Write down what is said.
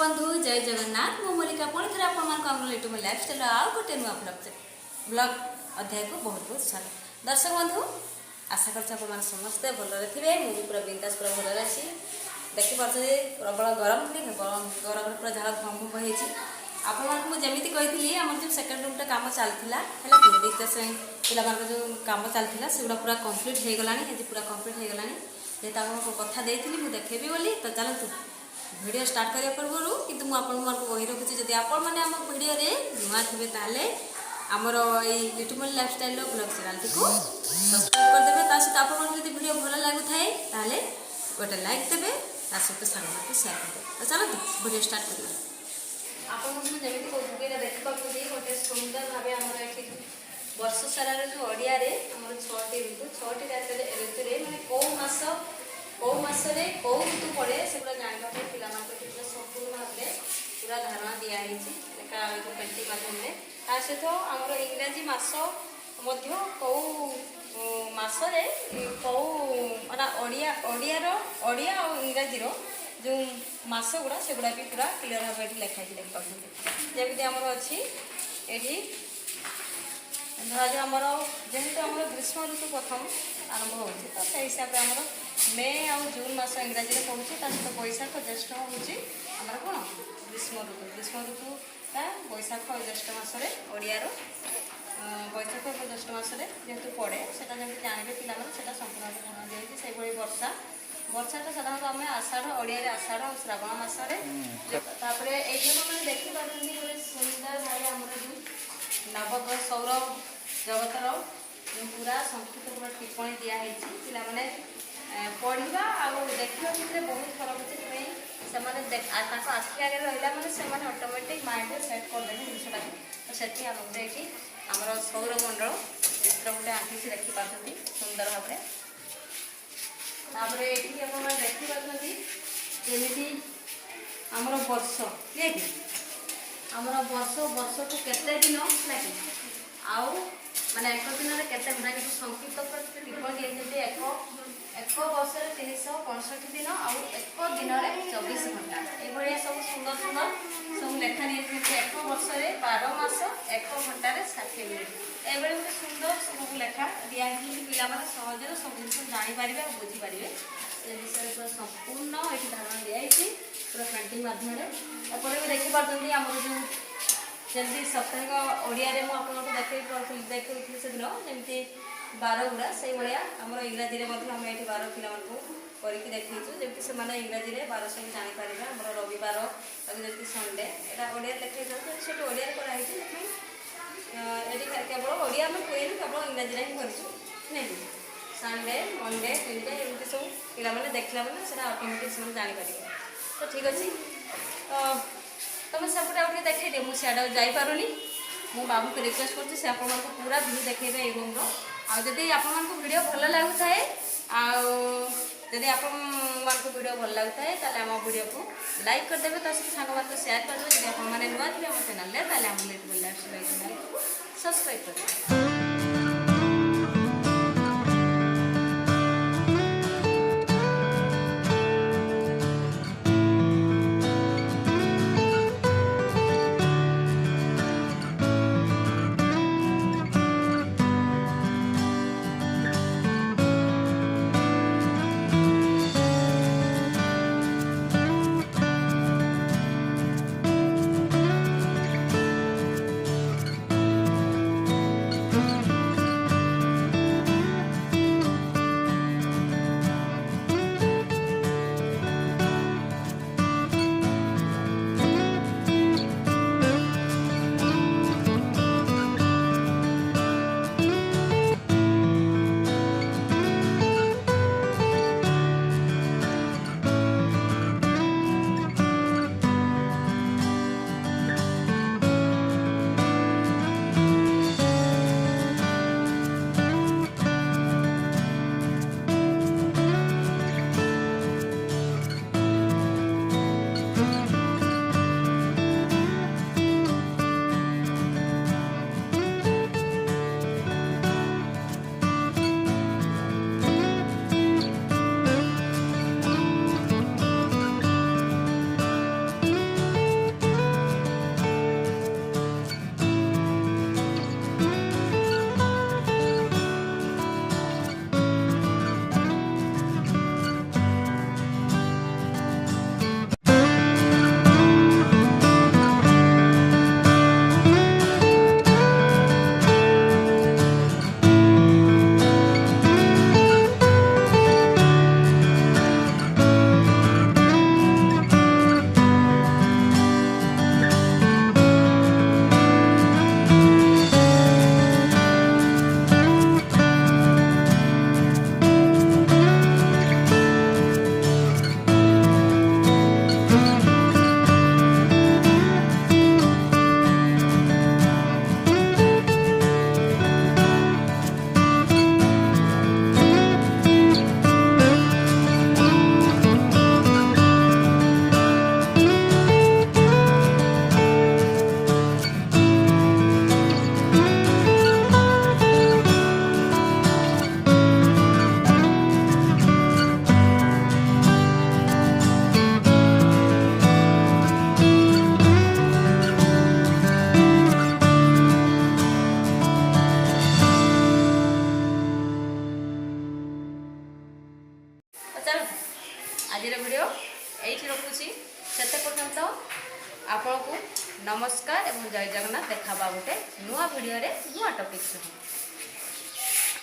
बंधु जय जगन्नाथ मो मल्लिका पुणी थे आप यूट्यूब लाइफस्टाइल आउ गोटे नुआ ब्लग अध्याय को बहुत बहुत स्वागत। दर्शक बंधु आशा कर समस्ते भलरे थे मुझे पूरा बिंदास पूरा भलरे अच्छी देखिपे प्रबल गरम गरम पूरा झाड़ भम भम होती आपको जमी कही आम जो सेकेंड रूम काम चलता है पिला जो कम चलता से पूरा कम्प्लीट हो गला पूरा कम्प्लीट हो गला जेहेतु आपको कथा देती मुझे देखेबी बोली तो चलतु वीडियो स्टार्ट करने पूर्व किंतु मुझे कही रखुच्छी जब आपण मैंने आम वीडियो नुआ थे ताले आमर YouTube lifestyle blog channel T subscribe करदे सहित आपको वीडियो भल लगुए ताले गोटे लाइक देवे सहित सांग सेयार करदे। तो चलते वीडियो स्टार्ट करवा आपको जमी कहूँ देखिए गोटे सुंदर भाव आम वर्ष सारा जो ओडिया आम 6टी ऋतु 6टी ऋतु मैंने कौ मसरे कौ ऋतु पड़े से पूरा जानवा पे संपूर्ण भाव पूरा धारणा दिखाई पेंटिंग मध्यम ता सहित आमर इंग्राजी मस कौ मसरे कौ ओडिया और इंग्राजी जो मस गुड़ा से गुड़ा भी पूरा क्लीयर भाव ये लिखाई देखिए जमी आमर अच्छी ये धराज आमर जेहेतु आम ग्रीष्म ऋतु प्रथम आरंभ हो तो से हिसाब से आमर मे आ जून मस इंग्राजी में कहूँ सहित बैशाख ज्येष्ठ हूँ कौन ग्रीष्म ऋतुटा बैशाख ज्येष्ठ मसरे ओडियार बैशाख ज्येष्ठ मसरे जेहेतु पड़े से जमी जानवे पे संपूर्ण ध्यान दिखाई से वर्षा वर्षाटा साधारणतः आम आषाढ़ ओडिया आषाढ़ और श्रावण मसरे मैंने देखिपारे गोटे सुंदर भाई आम नवग्रह सौर जगतर पूरा संस्कृत पूरा टिप्पणी दिखाई पे पढ़ा और देखा भितर बहुत फरक अच्छे से आखि आगे रहा मैंने ऑटोमेटिक माइंड सेट करदे जिनटा तो से आमर सौरमंडल चित्र गोटे आंकी देखिपार सुंदर भाव ये देखिपार जमी आमर वर्ष ये आमर वर्ष को केते दिन लगे आउ माने एक दिन में केते घंटा कि संक्षिप्त टिप्पणी दिए एक वर्ष 365 दिन आउ एक दिन में 24 घंटा ये सब सुंदर सुंदर सब लेखा नहीं एक वर्ष 12 मास 1 घंटा 60 मिनट ये गोटे सुंदर सब लेखा दिखाई पिला सहज सब जिन जापर और बुझीपारे से विषय पूरा संपूर्ण ये धारणा दिखाई पूरा पेंटिंग माध्यम भी देखिपारे आमर जो जमी साप्ताहिक ओडिया मुझे देखी से दिन जमी बार गुड़ा से भाया आम इंग्राजी आम ये बार पिला करके देखीचु जमी से इंग्राजी बार सब जापर आम रविवार जमी संडे यहाँ ओडिया देखी से ओडिया कराई ये केवल ओडिया में कहे केवल इंग्राजी ही करचु नहीं संडे मंडे ट्यूजडे एमती सब पे देखला मैंने ऑटोमेटिक से जापर तो ठीक अच्छे तो तुम सेपटे आगे देखे दे मुझे जापारूनी मो बाबू को रिक्वेस्ट कर पूरा व्यू देखेबे ये रूम आदि आपको वीडियो भल लगुए आदि आपको वीडियो भल लगुए आम वीडियो को लाइक करदेवे तो सांग सेयार करदे जब आपने नुआ थे आम चैनल आम चैनल को सब्सक्राइब कर आजिर वीडियो यही रखुची से पर्यंत आपको नमस्कार एवं जय जगन्नाथ देखा गोटे नुआ वीडियो नुआ टॉपिक सहित।